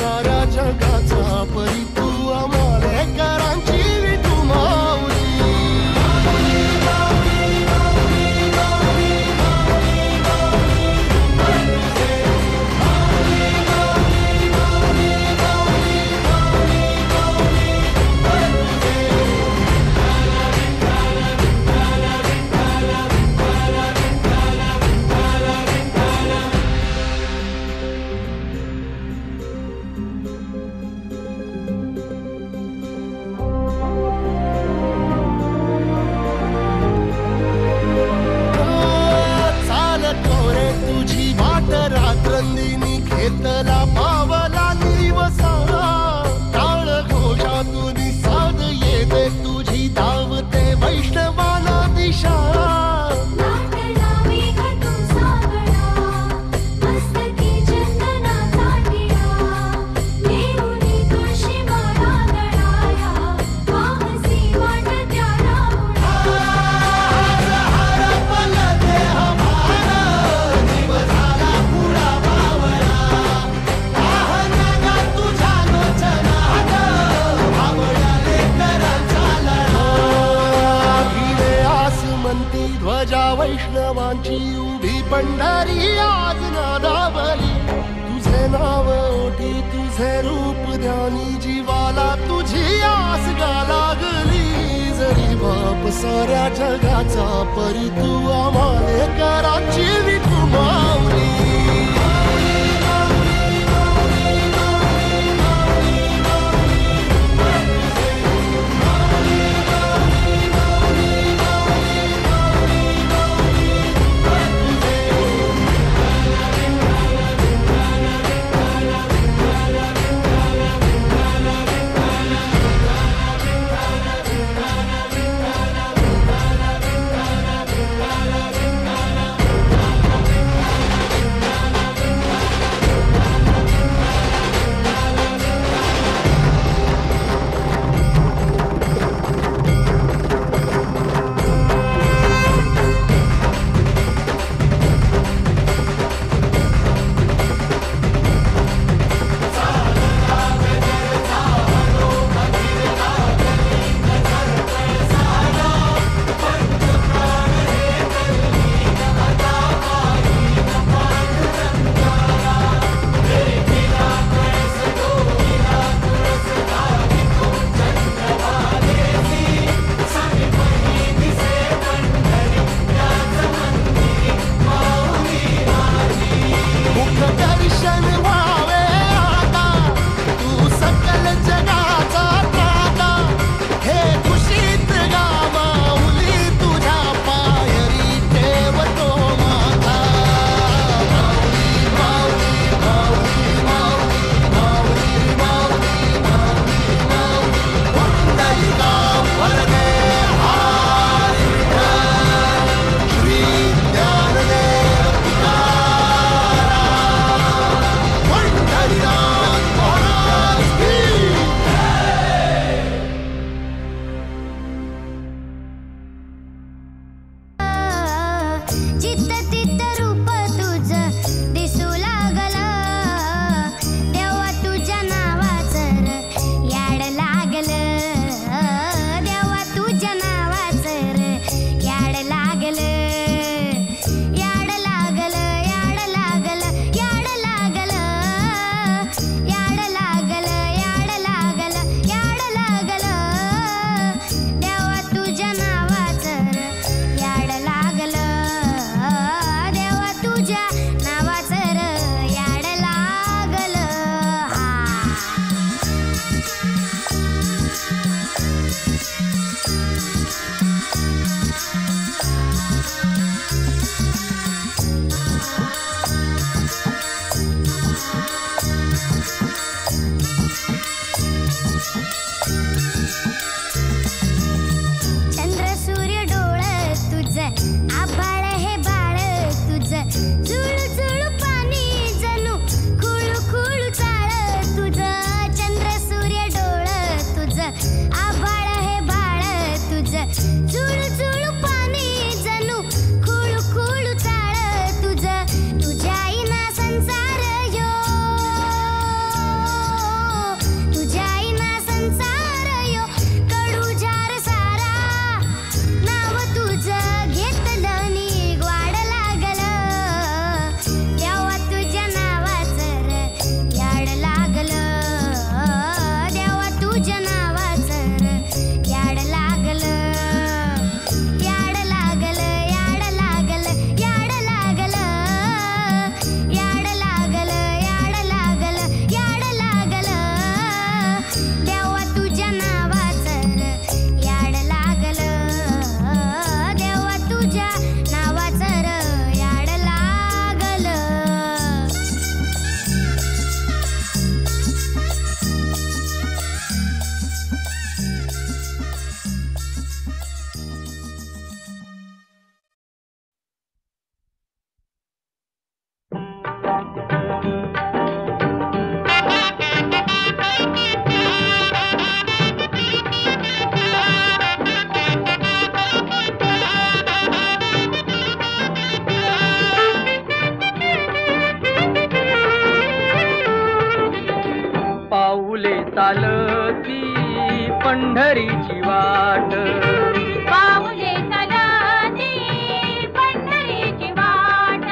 साऱ्या जगाचा परी तू आमालेकरांची विठू माऊली. रात्रंदिनी घेतला पावला दिवसा टाळ घोषातून साध येते तुझी धावते वैष्णवाला दिशा. ध्वजा वैष्णवांची उभी पंढरी आज नादावली. तुझे नाव ओठी तुझे रूप ध्यानी जीवाला तुझी आस गा लागली. जरी बाप साऱ्या जगाचा परी तू आमालेकरांची विठू माऊली. पाऊले चालती पंढरीची वाट, पाऊले चालती पंढरीची वाट.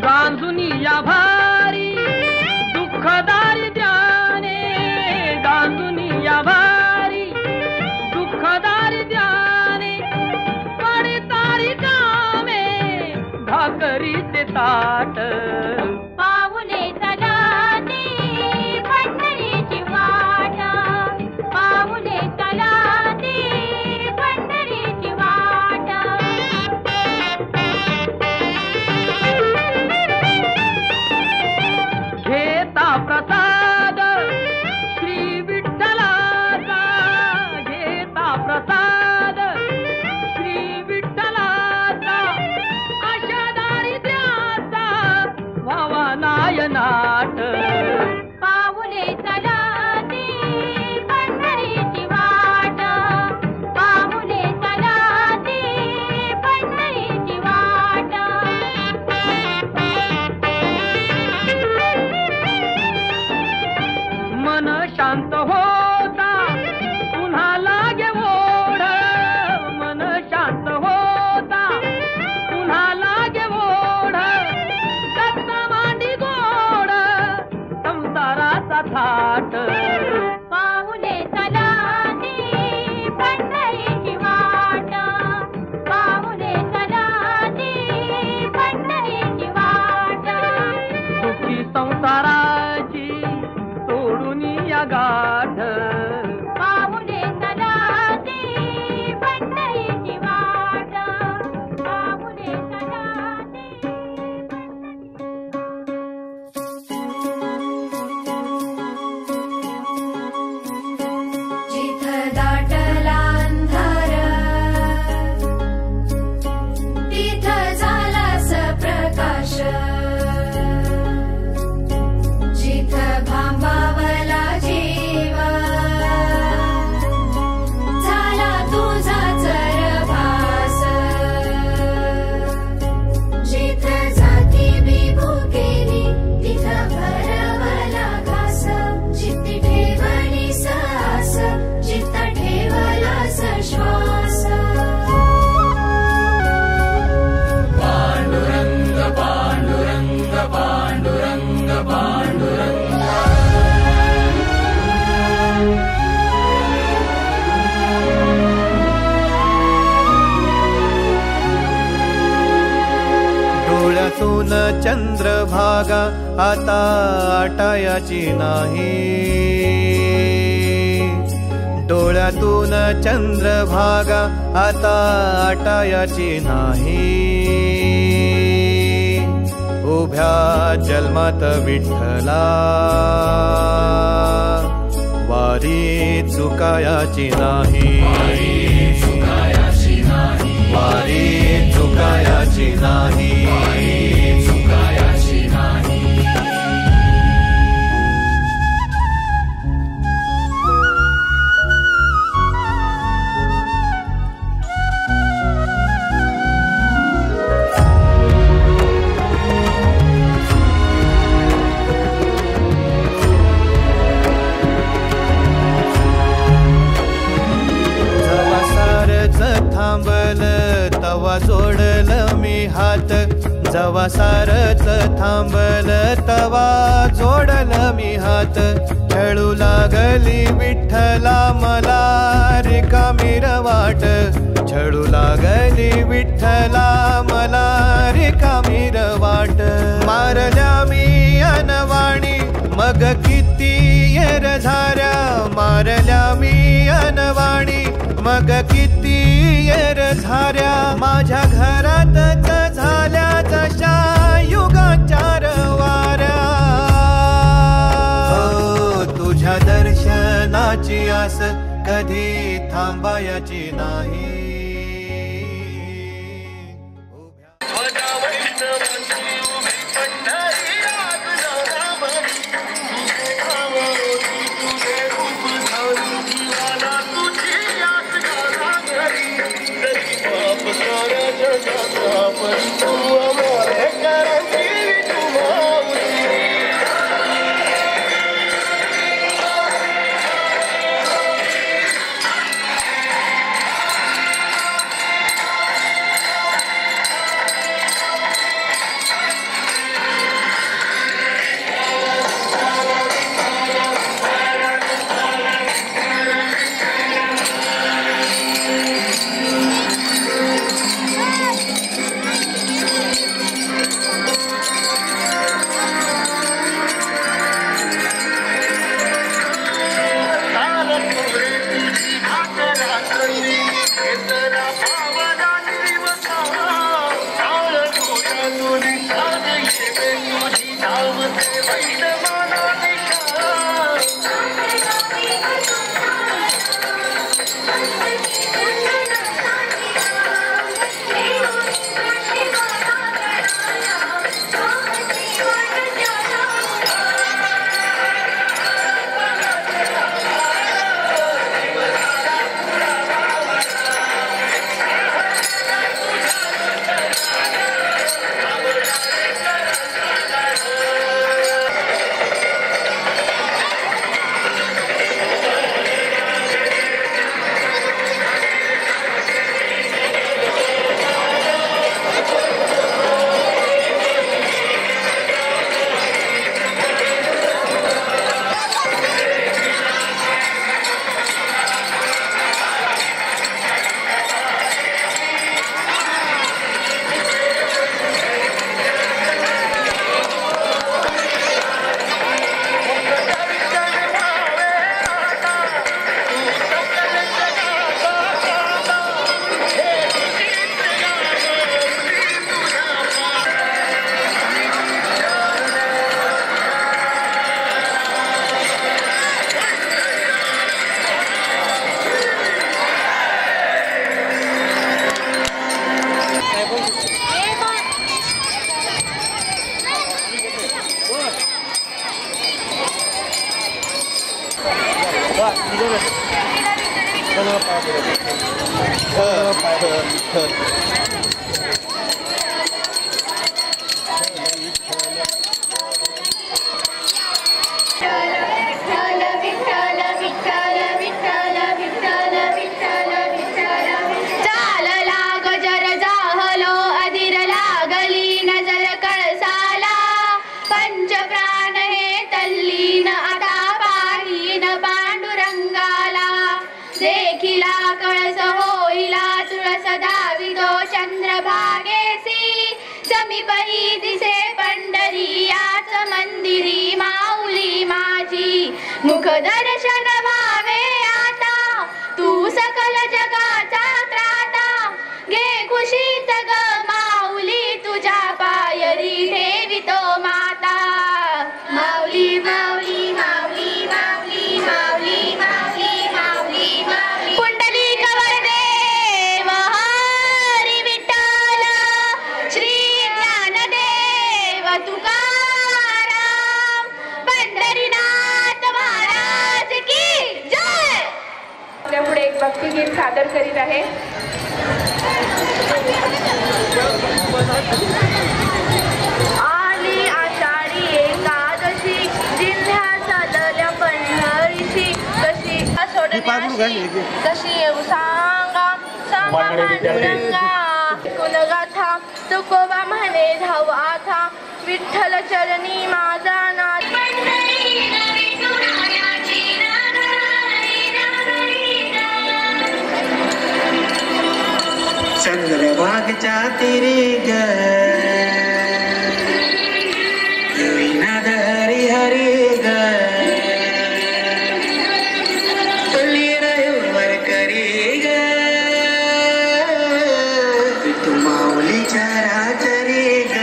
गांजुनी या भारी दुःखदारी द्याने, गांजुनी या भारी दुःखदारी द्याने, पडतारी कामे भाकरीचे ताट. पाऊले चालती पंढरीची वाट, पाऊले चालती पंढरीची वाट. घेता प्रसाद श्री विठ्ठलाचा, घेता प्रसाद श्री विठ्ठलाचा, अशा दारिद्र्याचा व्हावा नायनाट. पाऊले चालती पंढरीची वाट, पाऊले चालती पंढरीची वाट. मन शांत होता पुन्हा लागे ओढ, मन शांत होता पुन्हा लागे ओढ. दत्त मांडी गोड संसाराचा थाट. पाऊले चालती पंढरीची वाट, पाऊले चालती पंढरीची वाट. सुखी संसाराची सोडून या गाठ. पाऊले चालती पंढरीची वाट, पाऊले चालती. जिथं दाटला अंधार तिथं झालास प्रकाश, जिथं भांबावला जीव झाला तुझा चरभास, जिथं जाती विभुकेली तिथं भरवला घास, जिथे ठेवली सास जिथं ठेवलास श्वास. पांडुरंग पांडुरंग पांडुरंग पांडुरंग. डोळ्यातून चंद्रभागा आता आटायाची नाही, डोळ्यातून चंद्रभागा आता आटायाची नाही. उभ्या जन्मात विठ्ठला वारी चुकायाची नाही, वारी चुकायाची नाही. थांबल तवा जोडलं मी हात, जवा सारच थांबल तवा जोडलं मी हात. खेळू लागली विठ्ठला मला रिकामी वाट, छळू लागली विठ्ठला मला रिकामी वाट. मारल्या मी अनवाणी मग किती येर झाऱ्या, मारल्या मी अनवाणी मग किती येर झाऱ्या. माझ्या घरातच झाल्या जशा युगांच्या वाऱ्या. तुझ्या दर्शनाची आस कधी थांबायची नाही. तू अमर करा तुझी धावते वैष्णवाला दिशा मुख दर्शन व्हावे आता तू सकल जगाचा त्राता घे खुशीत ग माऊली तुझ्या पायरी ठेवितो माता माऊली माऊली माऊली माऊली माऊली माऊली माऊली माऊली पुंडलिक वरदेव हरी विठ्ठल श्री ज्ञानदेव तुकाराम पंढरीनाथ महाराज की जय. पुढे एक भक्तिगीत सादर करीत आहे. आली आषाढी एकादशी जिल्ह्या चालल्या पंढरीशी कशी सोडण्याशी कशी येऊ सांगा सांगा पांडुरंगा कुलगाथा तुकोबा म्हणे धावाथा विठ्ठल चरणी माझा नाथ चंद्रभागच्या तिरी ग नाद हरी हरी ग तुली रविवार करी ग तू माऊलीच्या राजरी ग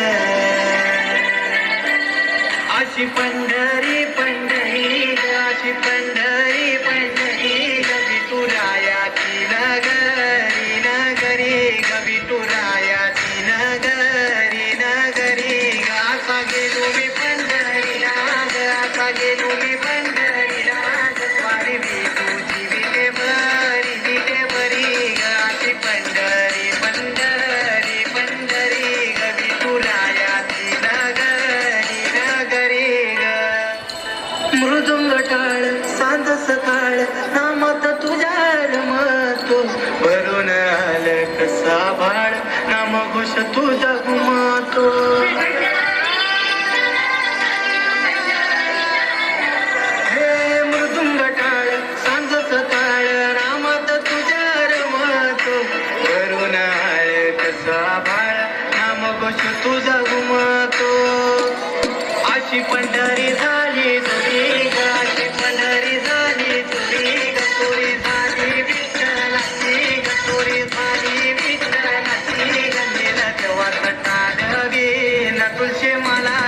अशी पंढरी पंढरी ग अशी पंढरी पंढरी ग विठुरायाची नगरी नगरी ग विठुरायाची नगरी नगरी ग असा गेलो मी पंढरीला ग असा गेलो मी पंढरीला ग स्वारी मी तुझी विटे बरी ग अशी पंढरी पंढरी पंढरी ग विठुरायाची नगरी नगरी ग मृदुंग टाळ सांज सकाळ नामात तुझ्या रमतो भरून आलं कसा भाळ नाम घोष तुझा घुमातो हे मृदुंग टाळ सांज सकाळ नामात तुझ्या रमतो भरून आलं कसा भाळ नाम घोष तुझा घुमातो अशी पंढरी झाली तुझी ग अशी पंढरी झाली तुझी ग चोरी झाली विठ्ठलाची ग चोरी झाली विठ्ठलाची गंगेला तेव्हा सटा नवी न तुळशी मला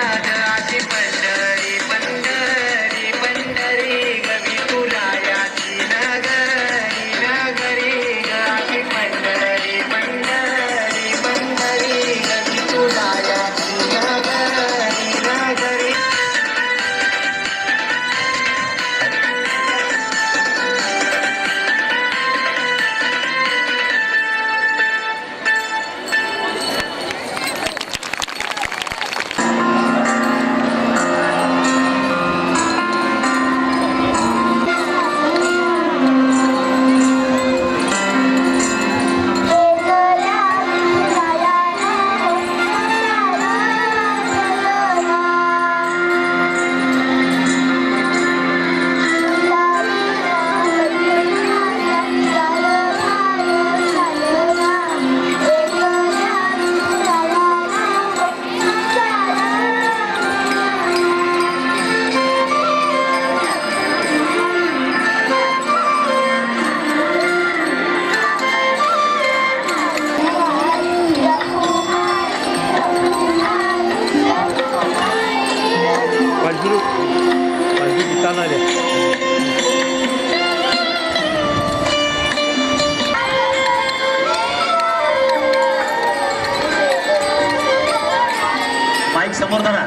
समोर धरा.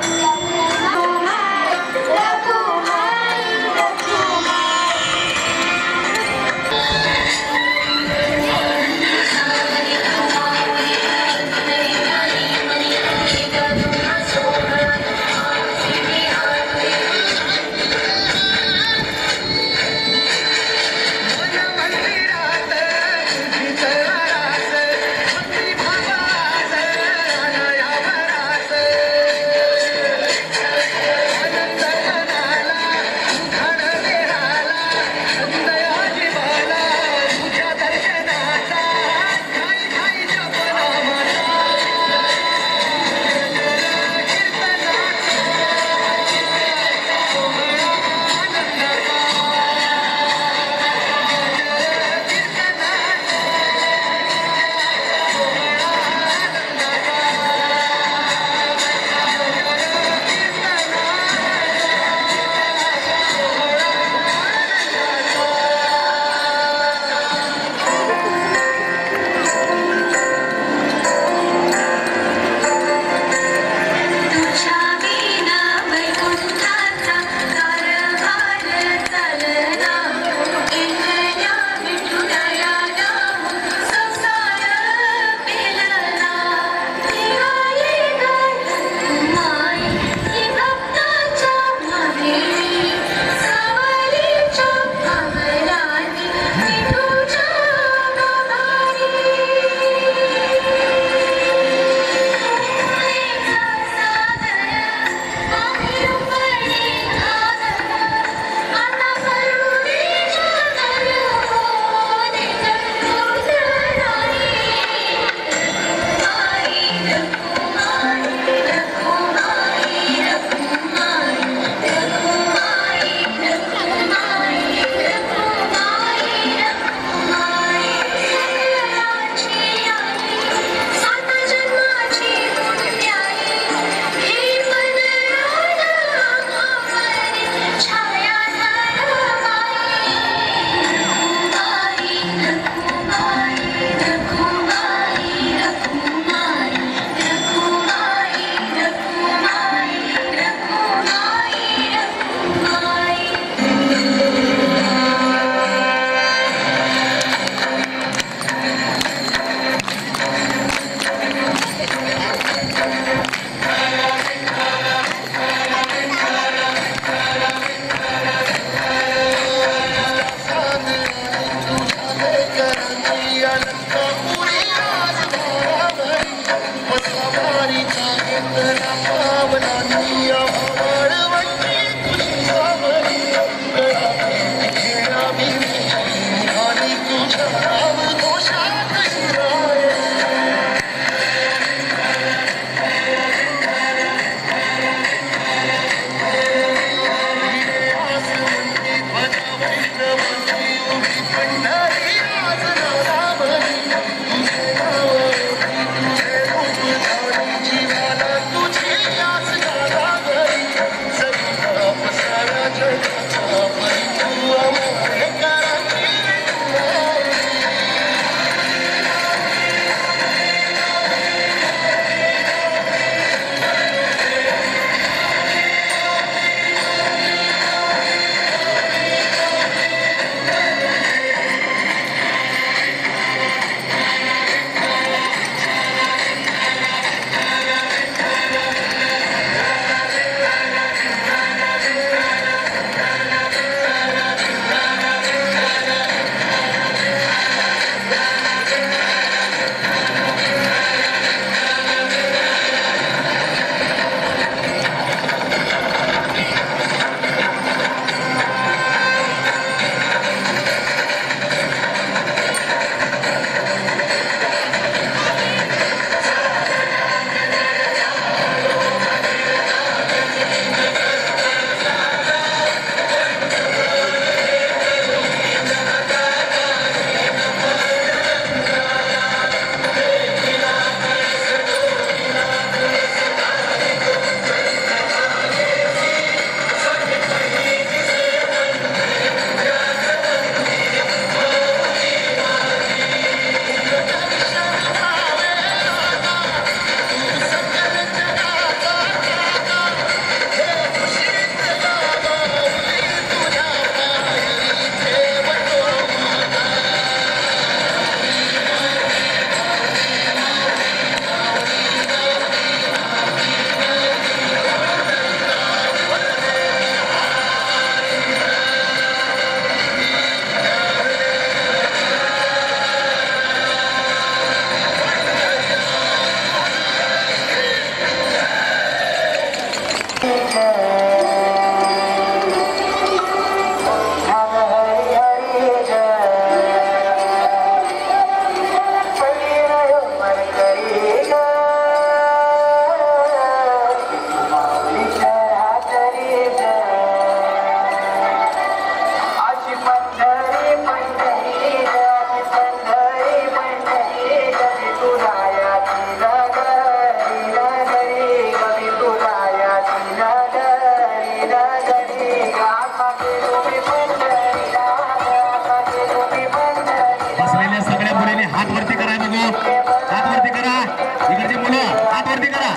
इकडची मुलं हात वरती करा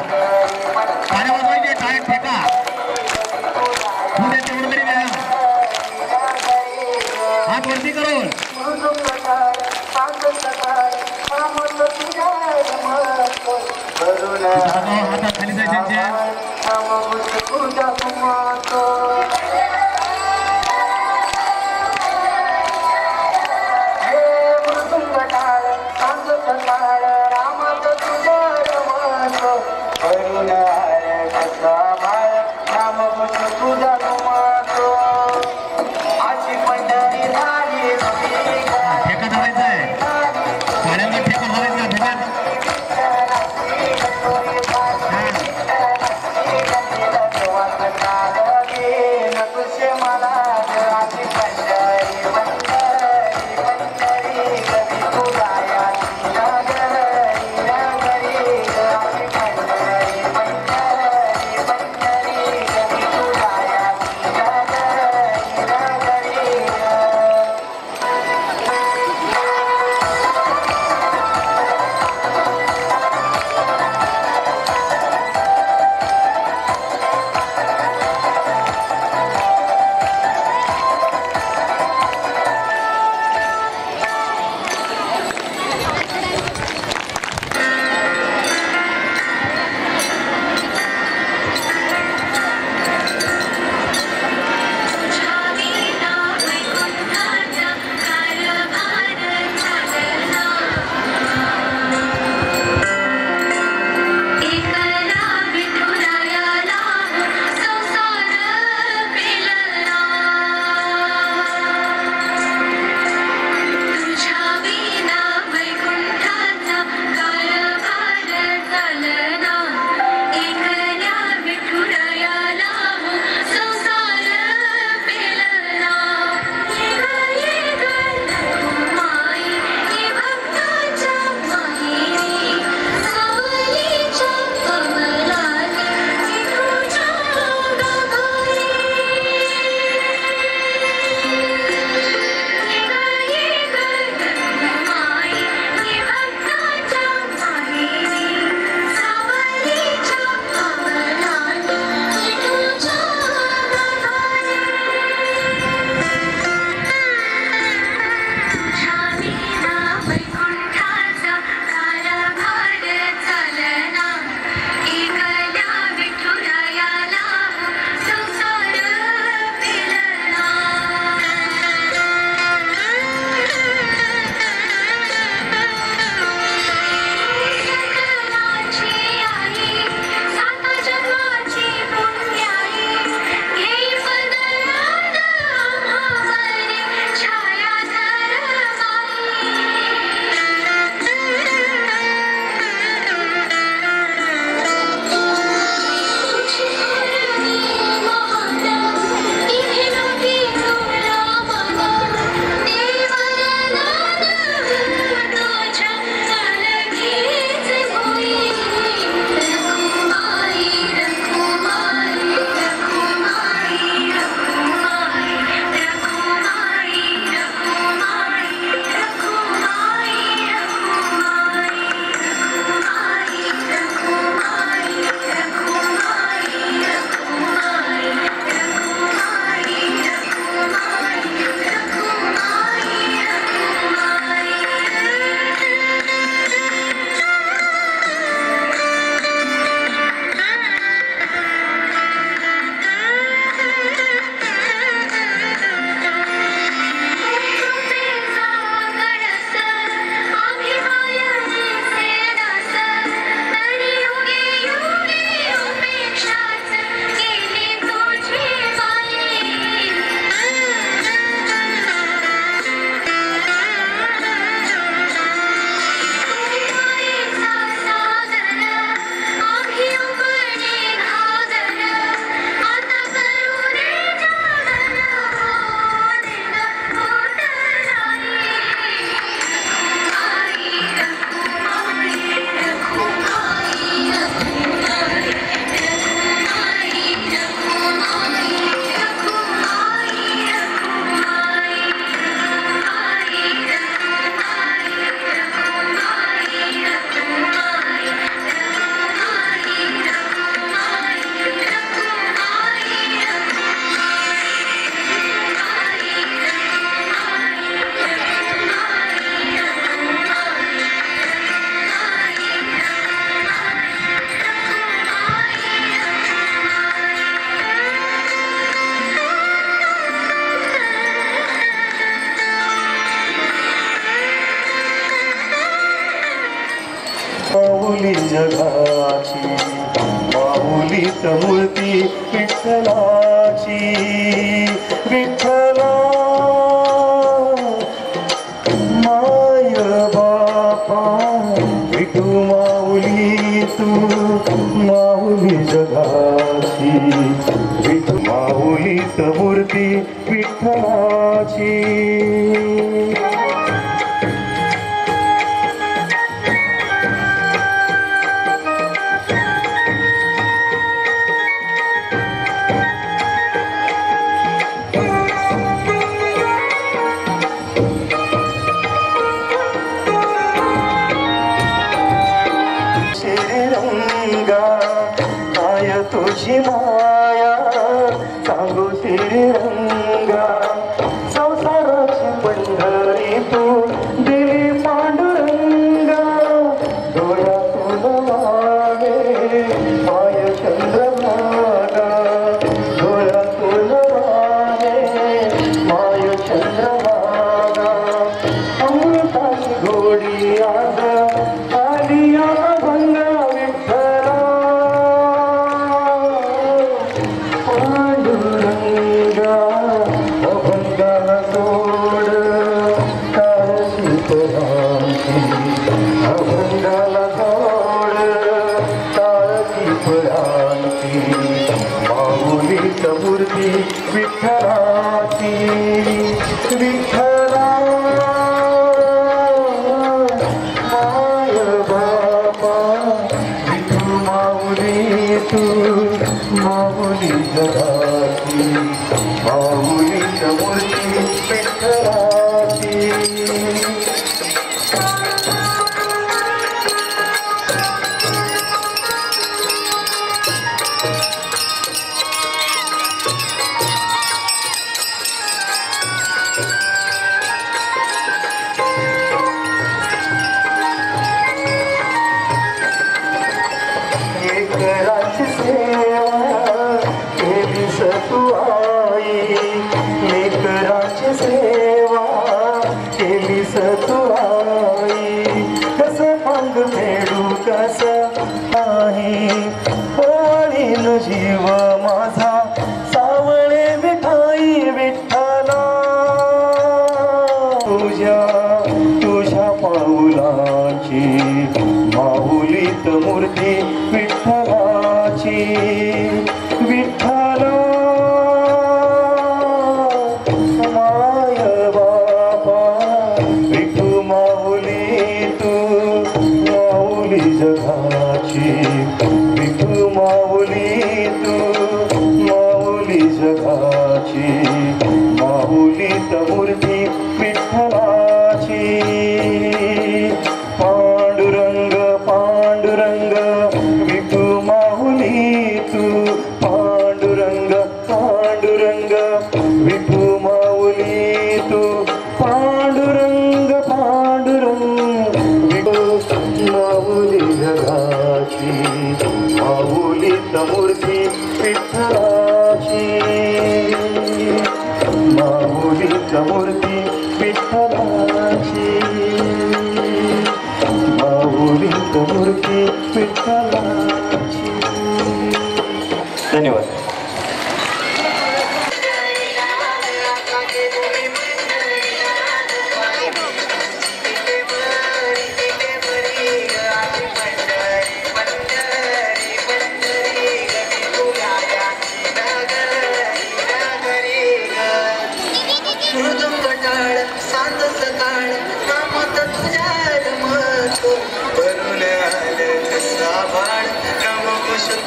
टाळ्या वाजवायचे टाळ्यात ठेका पुढे तेवढं तरी व्यायाम हात वरती करून हातात खाली जायचे माऊली जगाची माऊलीत मूर्ती विठ्ठलाची विठ्ठला माय बापा विठू माऊली तू माऊली जगाची विठू माऊलीत मूर्ती विठ्ठलाची तुझी माया सांगू श्रीरंगा संसाराची पंढरी तू दिली पांडुरंगा डोळ्यातून वागे माय चंद्रभागा डोळ्यातून वागे माय चंद्रभागा अमृताची गोडी आज आली अभंगा विठ्ठला मूर्ती विठ्ठलाची विठ्ठला माय बापा विठू माऊली तू माऊली जगाची माऊलीच्या मूर्ती विठ्ठलाची लेकराची सेवा केलीस तू आई कस पंग फेडू कस आहे ओळीन जीव माझा सावळे विठाई विठ्ठला तुझ्या पाऊलाची माऊलीत मूर्ती विठ्ठलाची विठ्ठला जगाची विठू माऊली तू माऊली जगाची माऊलीत मूर्ती विठ्ठलाची पांडुरंग पांडुरंग विठू माऊली तू पांडुरंग पांडुरंग विठू माऊली तू पांडुरंग पांडुरंग माऊली जगाची माऊलीत मूर्ती विठ्ठलाची माऊलीत मूर्ती विठ्ठलाची माऊलीत मूर्ती विठ्ठलाची धन्यवाद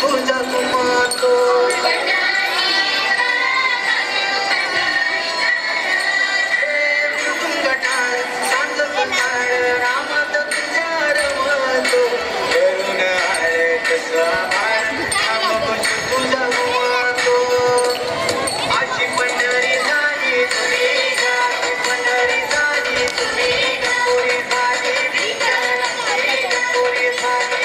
तुझा कुमातो गटाळ सांग गटाळ रामात तुझ्या रमतो करून आळे कसा तुझा कुमातो अशी पंढरी झाली तुम्ही अशी पंढरी झाली तुम्ही पुरी झाली पुरी झाली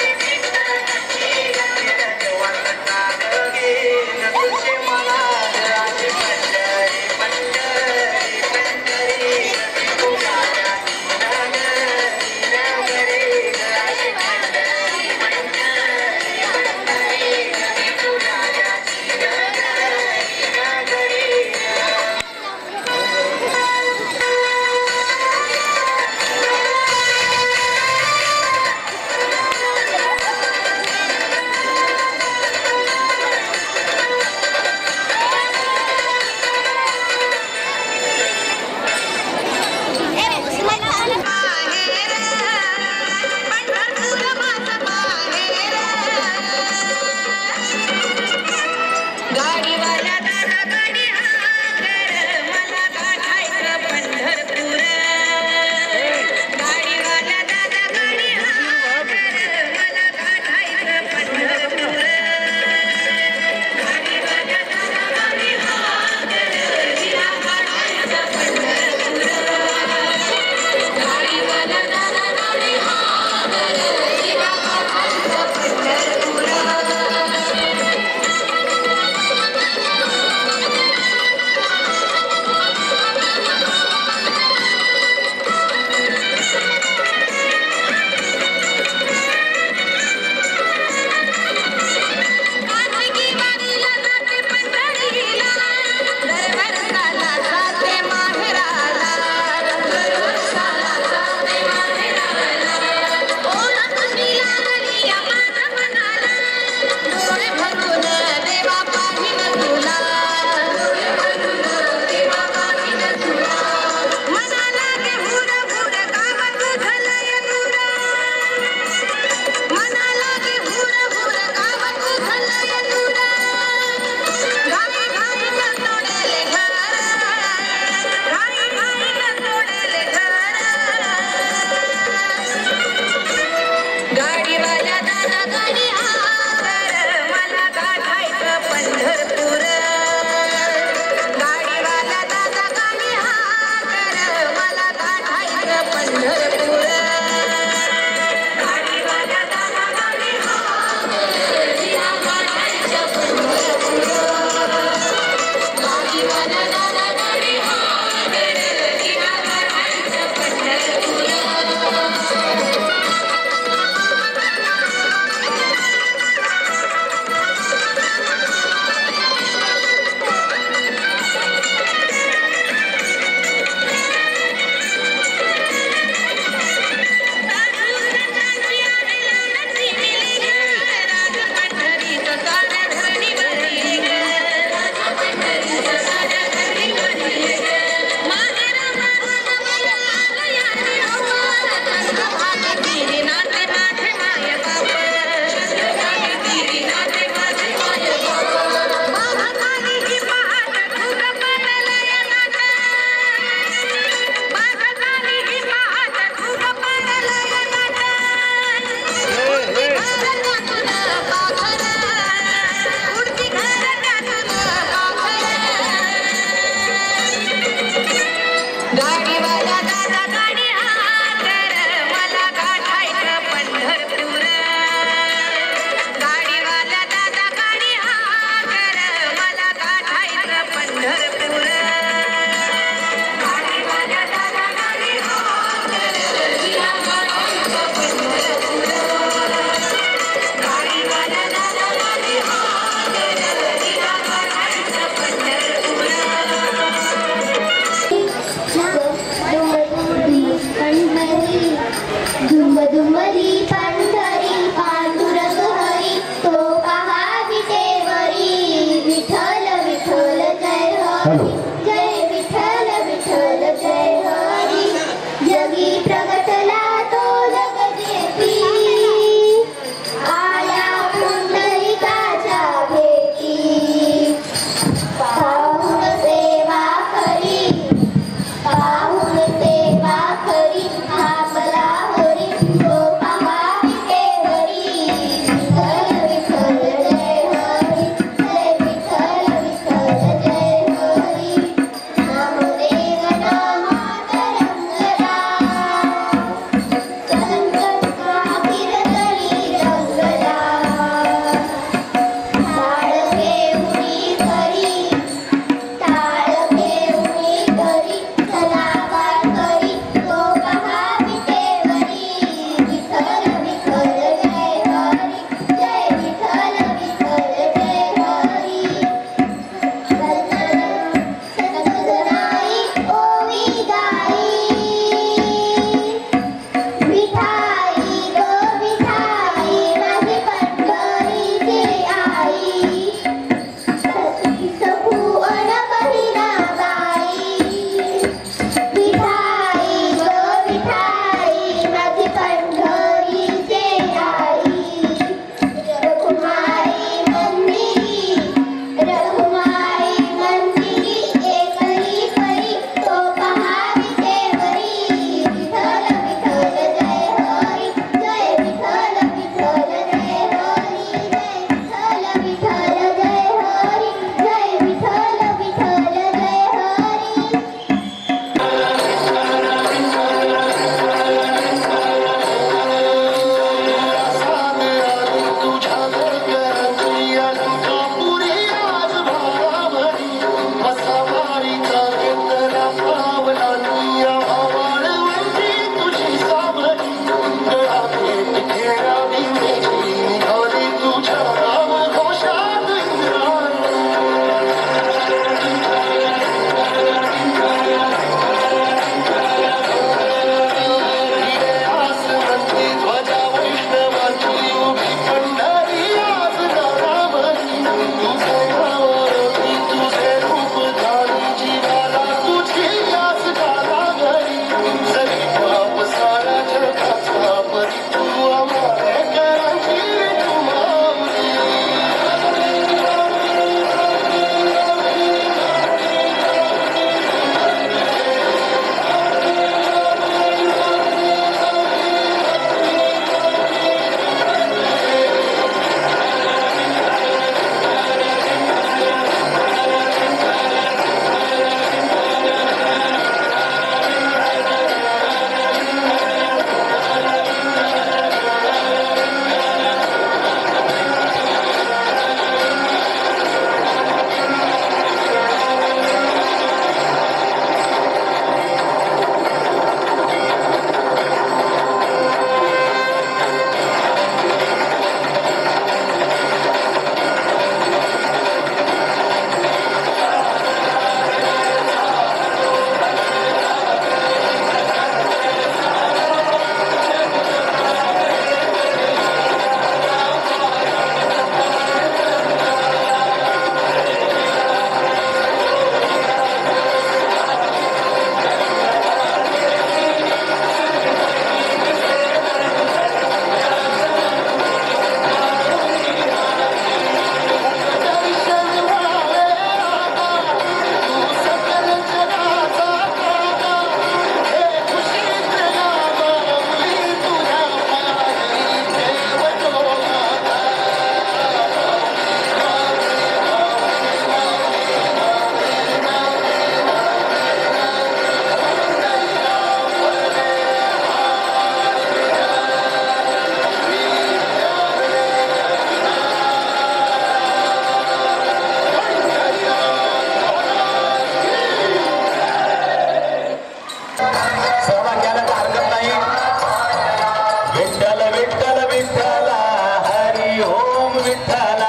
विठ्ठला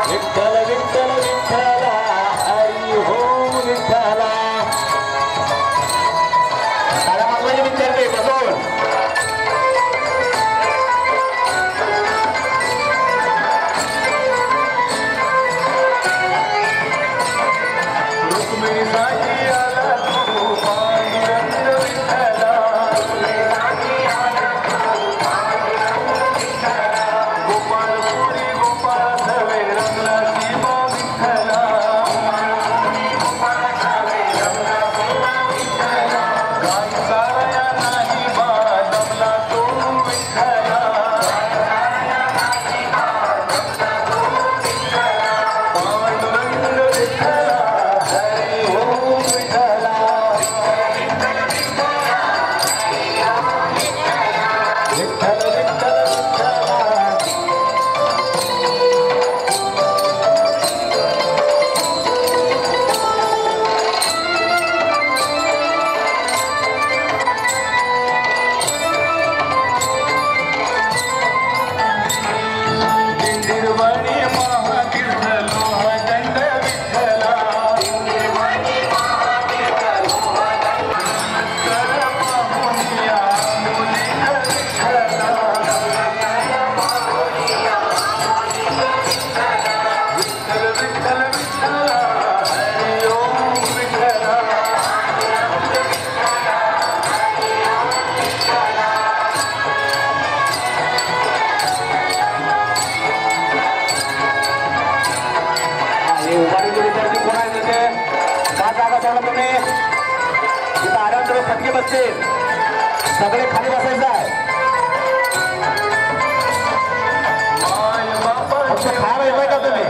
विठ्ठल विठ्ठल विठ्ठला हरी ओम विठ्ठला साड्या मागवायचे विद्यार्थी बसून सगळे खाली बसायचं आहे खायला येतोय का तुम्ही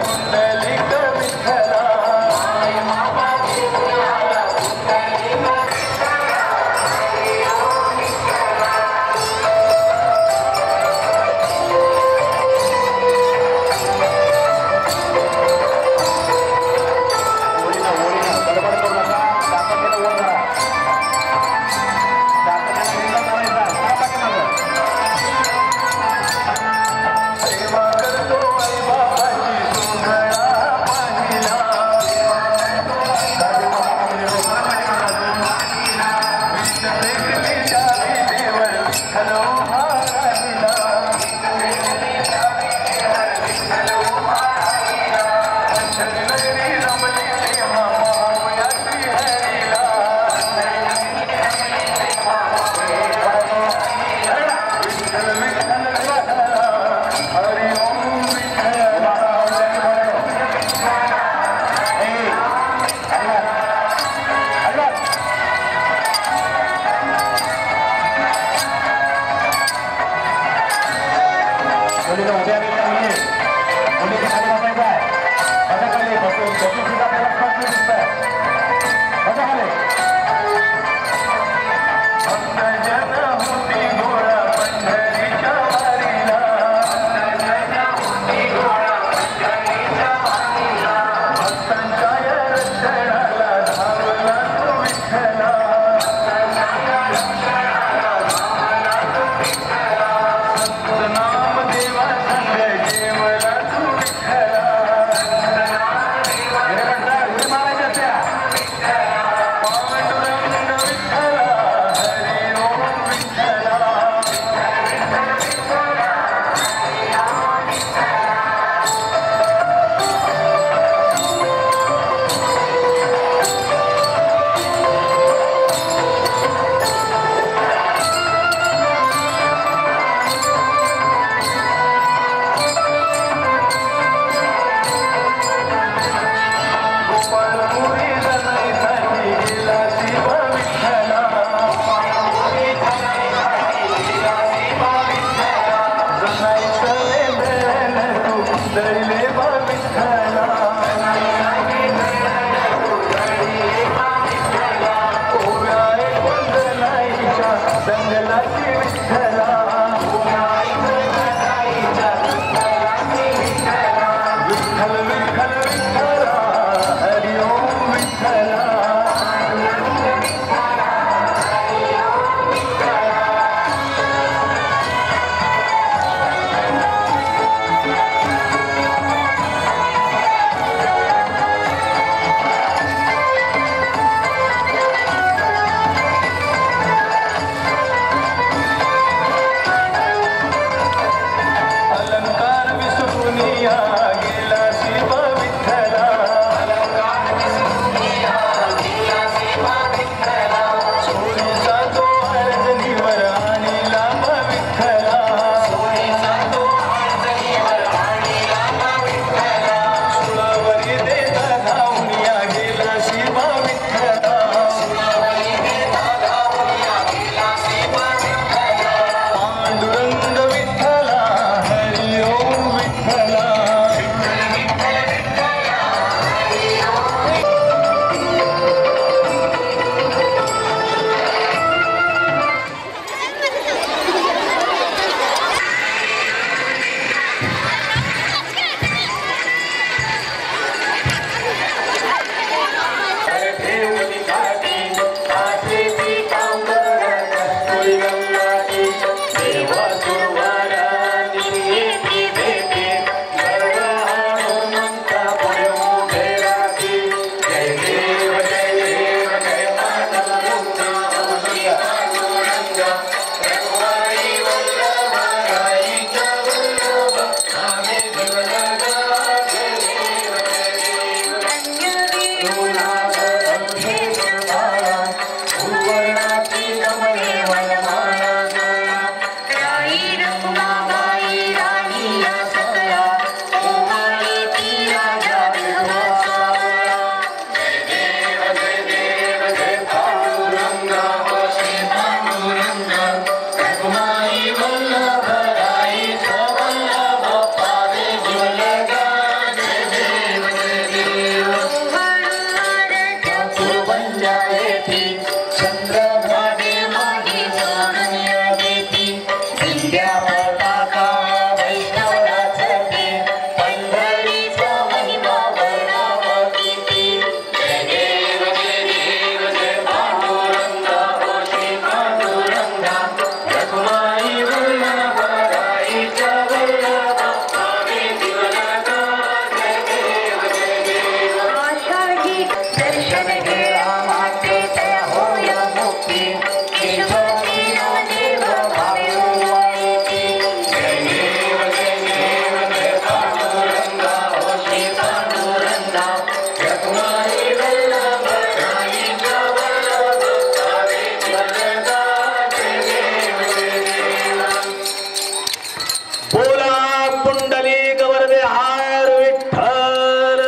विद्या पताका वैष्णवनाथ ते पंढरीचा महिमा वर्णावा किती जय देव जय पांडुरंगा हो श्री पांडुरंगा रखुमाई वल्लभा राईच्या वल्लभा स्वामी दिवनाथा जय देव आषाढी दर्शन घेला माते तया होय मुक्ती केशवती देव भावे उवाळती जय देव जय पांडुरंगा हो श्री पांडुरंगा रखुमाई वल्लभ राईच्या वल्लभ स्वामी दिवनाथा जय देव बोला पुंडलिक वरदे हार विठ्ठल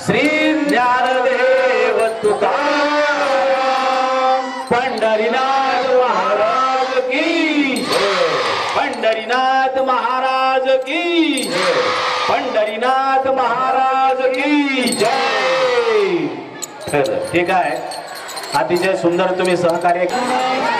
श्री ज्ञानदेव तुकाराम पंढरीनाथ महाराज की जय पंढरीनाथ महाराज की जय पंढरीनाथ महाराज की जय. ठीक आहे, अतिशय सुंदर तुम्ही सहकार्य केलं.